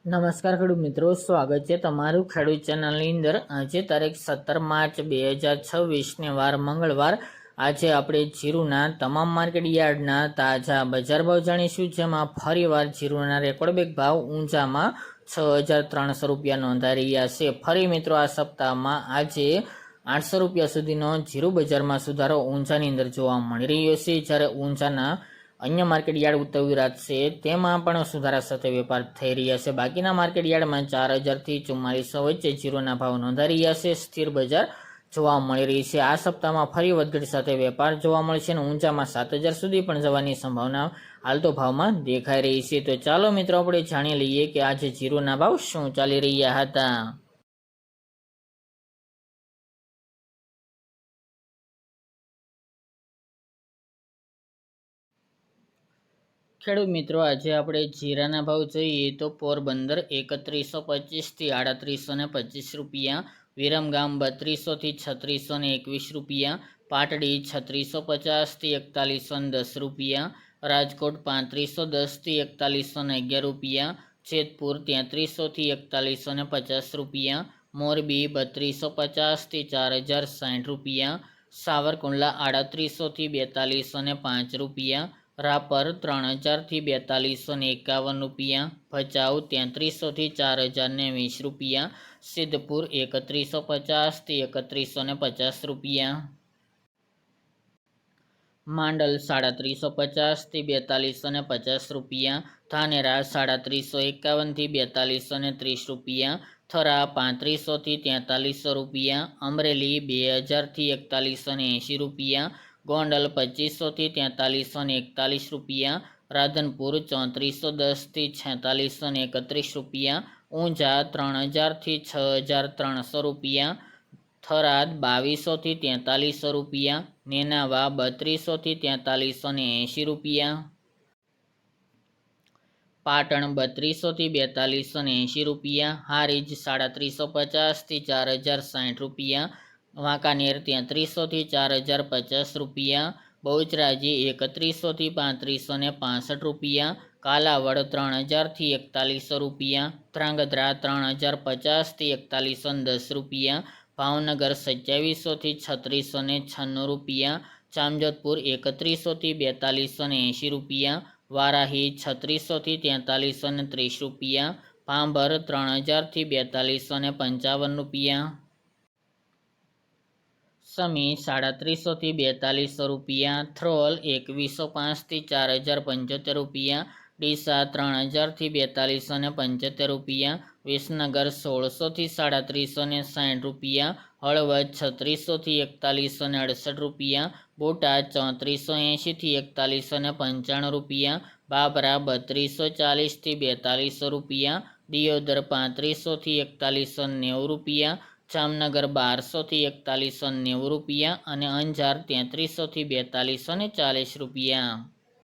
નમસ્કાર ખેડૂત મિત્રો, સ્વાગત છે તમારું ખેડૂત ચેનલની અંદર। આજે તારીખ 17 માર્ચ 2026 વાર મંગળવાર। આજે આપણે જીરુના તમામ માર્કેટ યાર્ડના તાજા બજાર ભાવ જાણીશું, જેમાં ફરીવાર જીરુના રેકોર્ડ બ્રેક ભાવ ઊંચામાં 6,300 રૂપિયા નોંધાઈ રહ્યા છે। ફરી મિત્રો આ સપ્તાહમાં આજે 800 રૂપિયા સુધીનો જીરુ બજારમાં સુધારો ઊંચાની અંદર જોવા મળી રહ્યો છે, જ્યારે ઊંચાના अन्य मार्केट यार्ड उत्तर गुजरात से तेमां पण सुधारा साथे वेपार थई रह्या छे। बाकीना मार्केट यार्ड में 4,000 थी 4400 वच्चे जीरोना भाव नोंधाई रह्या छे। स्थिर बजार जोवा मळी रही छे। आ सप्ताहमां फरी वधघट साथे वेपार जोवा मळशे अने ऊंचामां 7,000 सुधी पण जवानी संभावना हाल तो भावमां देखाई रही छे। तो चालो मित्रों आपणे जाणी लईए के आज जीरोना भाव शुं चाली रह्या हता। खेडूत मित्रों आज आपणे जीराना भाव जोईए तो पोरबंदर 3125 थी 3825 रुपया, विरमगाम 3200 थी 3621 रुपया, पाटड़ी 3650 थी 4110 रुपया, राजकोट 3510 थी 4111 रुपया, जेतपुर 3300 थी 4150 रुपया, मोरबी 3250 थी 4060 रुपया, सावरकुंडला 3800 थी 4205 रुपया, रापर 3000 थी 4251 रुपया, भचाऊ 3300 थी 4020 रुपया, सिद्धपुर 3150 थी 3150 रुपया, मांडल 350 थी 4250 रुपया, धानेरा 351 थी 4230 रुपया, थरा 3500 थी 4300 रुपया, अमरेली 2000 थी 4180 रुपया, गोंडल 2500 थी 4341 रुपया, राधनपुर 3410 थी 4631 रुपया, ऊंझा 3000 थी 6300 रुपया, थराद 2200 थी 4300 रुपया, नेनावा 3200 थी 4380 रुपया, पाटण 3200 थी 4280 रुपया, हारीज 350 थी 4060 रुपया, वांकानेर 3300 थी 4050 रुपया, बहुचराजी 3100 थी 3565 रुपया, कालावड़ 3000 थी 4100 रुपया, ध्रांगध्रा 3050 थी 4110 रुपया, भावनगर 2700 थी 3696 रुपया, जामजोधपुर 3100 थी 4280 रुपया, वाराही 3600 थी 4330 रुपया, भांभर 3000 थी 4255 रुपया, समी 350 थी 4200 रुपया, थ्रोल 2105 थी 4075 रुपया, डीसा 3000 थी 4275 रुपया, विसनगर 1600 थी 3360 रुपया, हळवद 3600 थी 4168 रुपया, बोटाद 3480 थी 4195 रुपया, बाबरा 3240 थी 4200 रुपया, दियोदर 3500 थी 4190 रुपया, जामनगर 1200 थी 4190 रुपया, और अंजार 3300 थी 4240 रुपया।